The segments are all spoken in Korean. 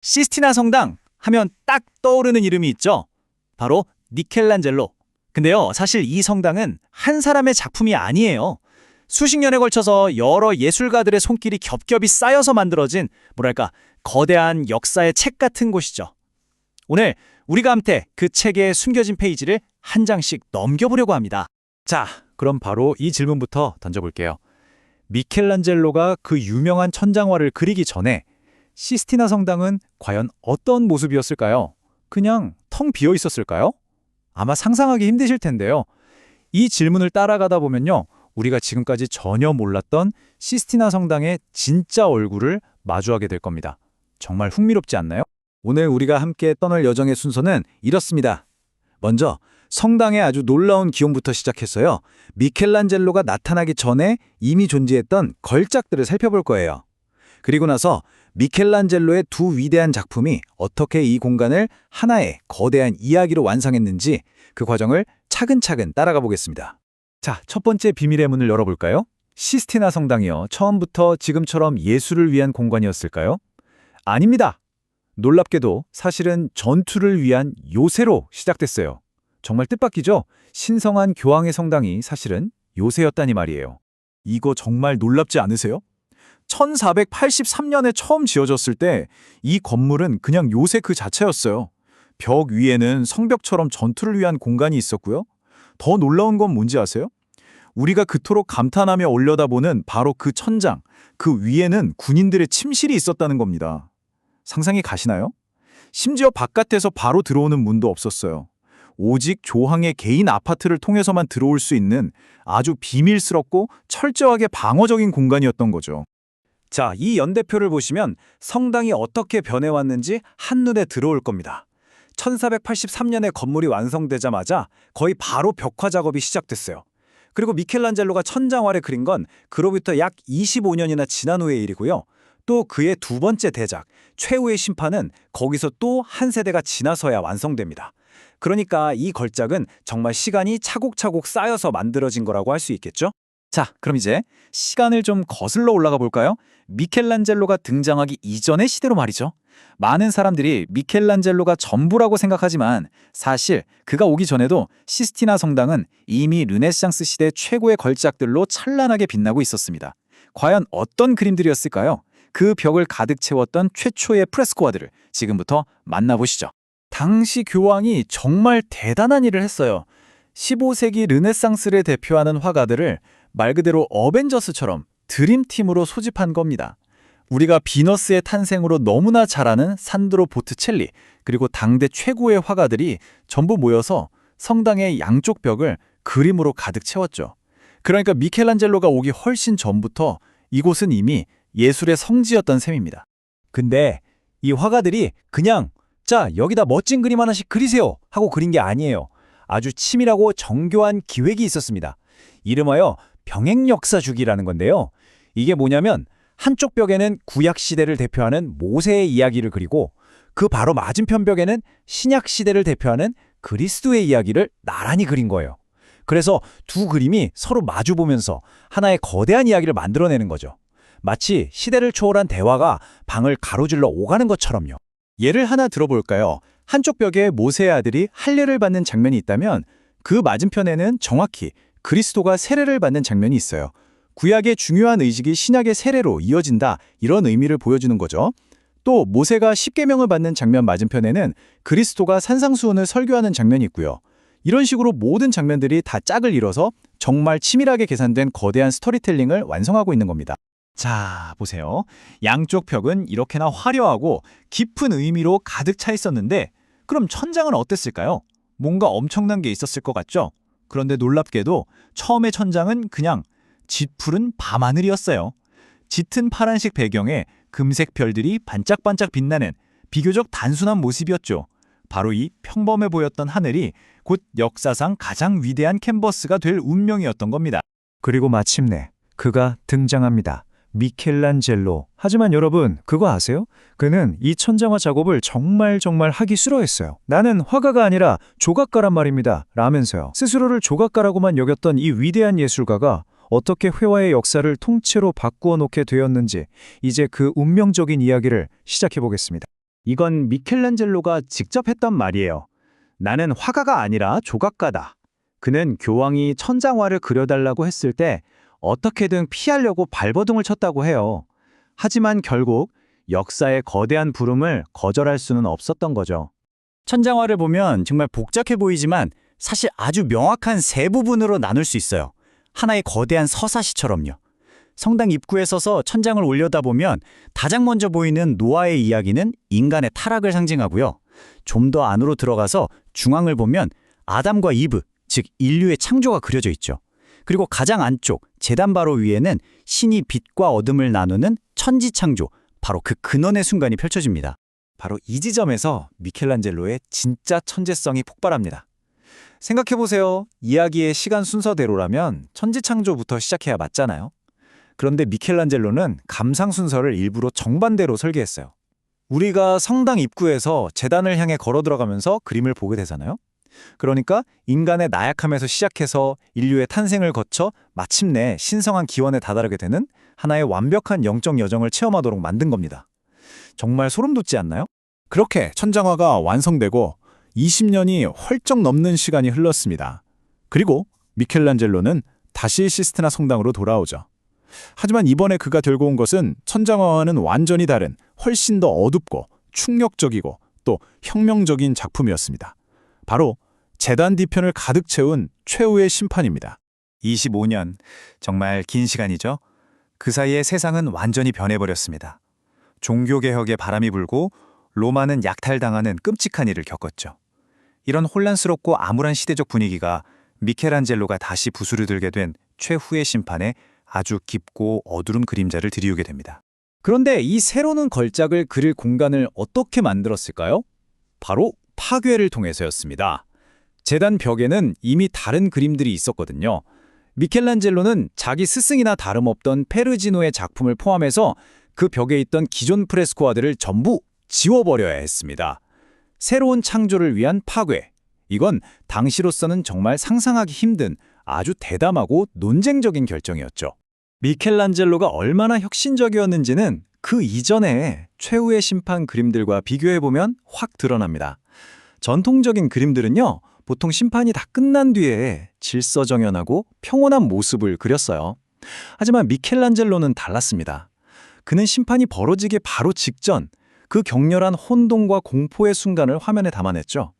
시스티나 성당 하면 딱 떠오르는 이름이 있죠. 바로 미켈란젤로. 근데요, 사실 이 성당은 한 사람의 작품이 아니에요. 수십 년에 걸쳐서 여러 예술가들의 손길이 겹겹이 쌓여서 만들어진 뭐랄까 거대한 역사의 책 같은 곳이죠. 오늘 우리가 함께 그 책의 숨겨진 페이지를 한 장씩 넘겨보려고 합니다. 자, 그럼 바로 이 질문부터 던져볼게요. 미켈란젤로가 그 유명한 천장화를 그리기 전에 시스티나 성당은 과연 어떤 모습이었을까요? 그냥 텅 비어 있었을까요? 아마 상상하기 힘드실 텐데요. 이 질문을 따라가다 보면요, 우리가 지금까지 전혀 몰랐던 시스티나 성당의 진짜 얼굴을 마주하게 될 겁니다. 정말 흥미롭지 않나요? 오늘 우리가 함께 떠날 여정의 순서는 이렇습니다. 먼저 성당의 아주 놀라운 기원부터 시작했어요. 미켈란젤로가 나타나기 전에 이미 존재했던 걸작들을 살펴볼 거예요. 그리고 나서 미켈란젤로의 두 위대한 작품이 어떻게 이 공간을 하나의 거대한 이야기로 완성했는지 그 과정을 차근차근 따라가 보겠습니다. 자, 첫 번째 비밀의 문을 열어볼까요? 시스티나 성당이요, 처음부터 지금처럼 예술을 위한 공간이었을까요? 아닙니다. 놀랍게도 사실은 전투를 위한 요새로 시작됐어요. 정말 뜻밖이죠? 신성한 교황의 성당이 사실은 요새였다니 말이에요. 이거 정말 놀랍지 않으세요? 1483년에 처음 지어졌을 때 이 건물은 그냥 요새 그 자체였어요. 벽 위에는 성벽처럼 전투를 위한 공간이 있었고요. 더 놀라운 건 뭔지 아세요? 우리가 그토록 감탄하며 올려다보는 바로 그 천장, 그 위에는 군인들의 침실이 있었다는 겁니다. 상상이 가시나요? 심지어 바깥에서 바로 들어오는 문도 없었어요. 오직 조항의 개인 아파트를 통해서만 들어올 수 있는 아주 비밀스럽고 철저하게 방어적인 공간이었던 거죠. 자, 이 연대표를 보시면 성당이 어떻게 변해왔는지 한눈에 들어올 겁니다. 1483년에 건물이 완성되자마자 거의 바로 벽화 작업이 시작됐어요. 그리고 미켈란젤로가 천장화를 그린 건 그로부터 약 25년이나 지난 후의 일이고요. 또 그의 두 번째 대작, 최후의 심판은 거기서 또 한 세대가 지나서야 완성됩니다. 그러니까 이 걸작은 정말 시간이 차곡차곡 쌓여서 만들어진 거라고 할 수 있겠죠? 자, 그럼 이제 시간을 좀 거슬러 올라가 볼까요? 미켈란젤로가 등장하기 이전의 시대로 말이죠. 많은 사람들이 미켈란젤로가 전부라고 생각하지만 사실 그가 오기 전에도 시스티나 성당은 이미 르네상스 시대 최고의 걸작들로 찬란하게 빛나고 있었습니다. 과연 어떤 그림들이었을까요? 그 벽을 가득 채웠던 최초의 프레스코화들을 지금부터 만나보시죠. 당시 교황이 정말 대단한 일을 했어요. 15세기 르네상스를 대표하는 화가들을 말 그대로 어벤져스처럼 드림팀으로 소집한 겁니다. 우리가 비너스의 탄생으로 너무나 잘 아는 산드로 보트첼리, 그리고 당대 최고의 화가들이 전부 모여서 성당의 양쪽 벽을 그림으로 가득 채웠죠. 그러니까 미켈란젤로가 오기 훨씬 전부터 이곳은 이미 예술의 성지였던 셈입니다. 근데 이 화가들이 그냥 자, 여기다 멋진 그림 하나씩 그리세요 하고 그린 게 아니에요. 아주 치밀하고 정교한 기획이 있었습니다. 이름하여 병행역사주기라는 건데요. 이게 뭐냐면 한쪽 벽에는 구약시대를 대표하는 모세의 이야기를 그리고 그 바로 맞은편 벽에는 신약시대를 대표하는 그리스도의 이야기를 나란히 그린 거예요. 그래서 두 그림이 서로 마주보면서 하나의 거대한 이야기를 만들어내는 거죠. 마치 시대를 초월한 대화가 방을 가로질러 오가는 것처럼요. 예를 하나 들어볼까요? 한쪽 벽에 모세의 아들이 할례를 받는 장면이 있다면 그 맞은편에는 정확히 그리스도가 세례를 받는 장면이 있어요. 구약의 중요한 의식이 신약의 세례로 이어진다, 이런 의미를 보여주는 거죠. 또 모세가 십계명을 받는 장면 맞은편에는 그리스도가 산상수훈을 설교하는 장면이 있고요. 이런 식으로 모든 장면들이 다 짝을 이뤄서 정말 치밀하게 계산된 거대한 스토리텔링을 완성하고 있는 겁니다. 자, 보세요. 양쪽 벽은 이렇게나 화려하고 깊은 의미로 가득 차 있었는데 그럼 천장은 어땠을까요? 뭔가 엄청난 게 있었을 것 같죠? 그런데 놀랍게도 처음에 천장은 그냥 짙푸른 밤하늘이었어요. 짙은 파란색 배경에 금색 별들이 반짝반짝 빛나는 비교적 단순한 모습이었죠. 바로 이 평범해 보였던 하늘이 곧 역사상 가장 위대한 캔버스가 될 운명이었던 겁니다. 그리고 마침내 그가 등장합니다. 미켈란젤로. 하지만 여러분, 그거 아세요? 그는 이 천장화 작업을 정말 하기 싫어했어요. 나는 화가가 아니라 조각가란 말입니다. 라면서요. 스스로를 조각가라고만 여겼던 이 위대한 예술가가 어떻게 회화의 역사를 통째로 바꾸어 놓게 되었는지 이제 그 운명적인 이야기를 시작해 보겠습니다. 이건 미켈란젤로가 직접 했던 말이에요. 나는 화가가 아니라 조각가다. 그는 교황이 천장화를 그려달라고 했을 때 어떻게든 피하려고 발버둥을 쳤다고 해요. 하지만 결국 역사의 거대한 부름을 거절할 수는 없었던 거죠. 천장화를 보면 정말 복잡해 보이지만 사실 아주 명확한 세 부분으로 나눌 수 있어요. 하나의 거대한 서사시처럼요. 성당 입구에 서서 천장을 올려다보면 가장 먼저 보이는 노아의 이야기는 인간의 타락을 상징하고요. 좀 더 안으로 들어가서 중앙을 보면 아담과 이브, 즉 인류의 창조가 그려져 있죠. 그리고 가장 안쪽 제단 바로 위에는 신이 빛과 어둠을 나누는 천지창조, 바로 그 근원의 순간이 펼쳐집니다. 바로 이 지점에서 미켈란젤로의 진짜 천재성이 폭발합니다. 생각해보세요. 이야기의 시간 순서대로라면 천지창조부터 시작해야 맞잖아요. 그런데 미켈란젤로는 감상 순서를 일부러 정반대로 설계했어요. 우리가 성당 입구에서 제단을 향해 걸어 들어가면서 그림을 보게 되잖아요. 그러니까 인간의 나약함에서 시작해서 인류의 탄생을 거쳐 마침내 신성한 기원에 다다르게 되는 하나의 완벽한 영적 여정을 체험하도록 만든 겁니다. 정말 소름 돋지 않나요? 그렇게 천장화가 완성되고 20년이 훌쩍 넘는 시간이 흘렀습니다. 그리고 미켈란젤로는 다시 시스티나 성당으로 돌아오죠. 하지만 이번에 그가 들고 온 것은 천장화와는 완전히 다른 훨씬 더 어둡고 충격적이고 또 혁명적인 작품이었습니다. 바로 제단 뒤편을 가득 채운 최후의 심판입니다. 25년, 정말 긴 시간이죠. 그 사이에 세상은 완전히 변해버렸습니다. 종교개혁의 바람이 불고 로마는 약탈당하는 끔찍한 일을 겪었죠. 이런 혼란스럽고 암울한 시대적 분위기가 미켈란젤로가 다시 붓으로 들게 된 최후의 심판에 아주 깊고 어두른 그림자를 드리우게 됩니다. 그런데 이 새로운 걸작을 그릴 공간을 어떻게 만들었을까요? 바로 파괴를 통해서였습니다. 제단 벽에는 이미 다른 그림들이 있었거든요. 미켈란젤로는 자기 스승이나 다름없던 페르지노의 작품을 포함해서 그 벽에 있던 기존 프레스코아들을 전부 지워버려야 했습니다. 새로운 창조를 위한 파괴. 이건 당시로서는 정말 상상하기 힘든 아주 대담하고 논쟁적인 결정이었죠. 미켈란젤로가 얼마나 혁신적이었는지는 그 이전의 최후의 심판 그림들과 비교해보면 확 드러납니다. 전통적인 그림들은요, 보통 심판이 다 끝난 뒤에 질서정연하고 평온한 모습을 그렸어요. 하지만 미켈란젤로는 달랐습니다. 그는 심판이 벌어지기 바로 직전, 그 격렬한 혼돈과 공포의 순간을 화면에 담아냈죠.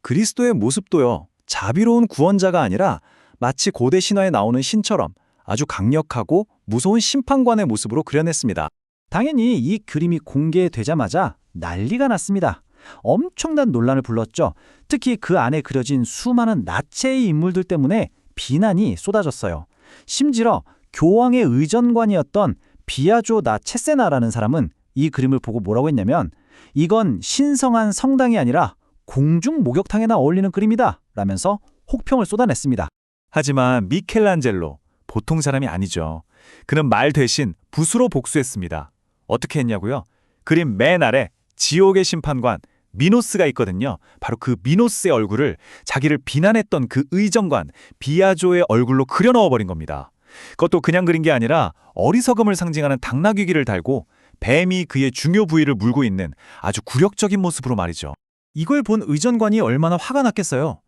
그리스도의 모습도요, 자비로운 구원자가 아니라 마치 고대 신화에 나오는 신처럼 아주 강력하고 무서운 심판관의 모습으로 그려냈습니다. 당연히 이 그림이 공개되자마자 난리가 났습니다. 엄청난 논란을 불렀죠. 특히 그 안에 그려진 수많은 나체의 인물들 때문에 비난이 쏟아졌어요. 심지어 교황의 의전관이었던 비아조 다 체세나라는 사람은 이 그림을 보고 뭐라고 했냐면 이건 신성한 성당이 아니라 공중 목욕탕에나 어울리는 그림이다 라면서 혹평을 쏟아냈습니다. 하지만 미켈란젤로, 보통 사람이 아니죠. 그는 말 대신 붓으로 복수했습니다. 어떻게 했냐고요? 그림 맨 아래 지옥의 심판관 미노스가 있거든요. 바로 그 미노스의 얼굴을 자기를 비난했던 그 의정관 비아조의 얼굴로 그려 넣어버린 겁니다. 그것도 그냥 그린 게 아니라 어리석음을 상징하는 당나귀귀를 달고 뱀이 그의 중요 부위를 물고 있는 아주 굴욕적인 모습으로 말이죠. 이걸 본 의전관이 얼마나 화가 났겠어요.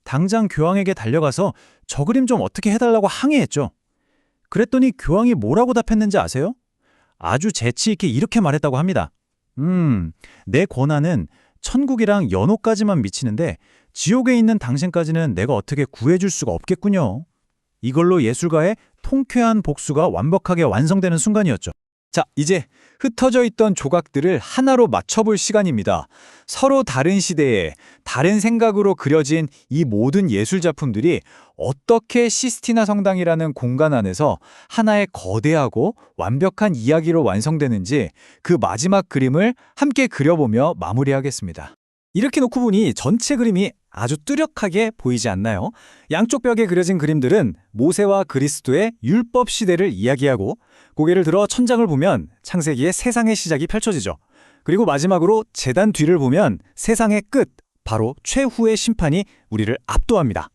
당장 교황에게 달려가서 저 그림 좀 어떻게 해달라고 항의했죠. 그랬더니 교황이 뭐라고 답했는지 아세요? 아주 재치 있게 이렇게 말했다고 합니다. 내 권한은 천국이랑 연호까지만 미치는데 지옥에 있는 당신까지는 내가 어떻게 구해줄 수가 없겠군요. 이걸로 예술가의 통쾌한 복수가 완벽하게 완성되는 순간이었죠. 자, 이제 흩어져 있던 조각들을 하나로 맞춰볼 시간입니다. 서로 다른 시대에 다른 생각으로 그려진 이 모든 예술 작품들이 어떻게 시스티나 성당이라는 공간 안에서 하나의 거대하고 완벽한 이야기로 완성되는지 그 마지막 그림을 함께 그려보며 마무리하겠습니다. 이렇게 놓고 보니 전체 그림이 아주 뚜렷하게 보이지 않나요? 양쪽 벽에 그려진 그림들은 모세와 그리스도의 율법 시대를 이야기하고 고개를 들어 천장을 보면 창세기의 세상의 시작이 펼쳐지죠. 그리고 마지막으로 제단 뒤를 보면 세상의 끝, 바로 최후의 심판이 우리를 압도합니다.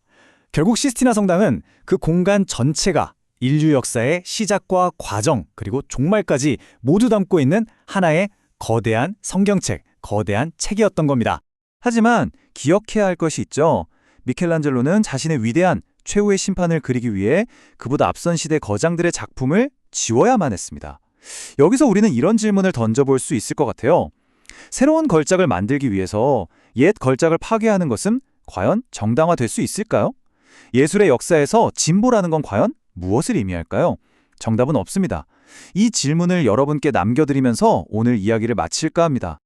결국 시스티나 성당은 그 공간 전체가 인류 역사의 시작과 과정 그리고 종말까지 모두 담고 있는 하나의 거대한 성경책, 거대한 책이었던 겁니다. 하지만 기억해야 할 것이 있죠. 미켈란젤로는 자신의 위대한 최후의 심판을 그리기 위해 그보다 앞선 시대 거장들의 작품을 지워야만 했습니다. 여기서 우리는 이런 질문을 던져볼 수 있을 것 같아요. 새로운 걸작을 만들기 위해서 옛 걸작을 파괴하는 것은 과연 정당화될 수 있을까요? 예술의 역사에서 진보라는 건 과연 무엇을 의미할까요? 정답은 없습니다. 이 질문을 여러분께 남겨드리면서 오늘 이야기를 마칠까 합니다.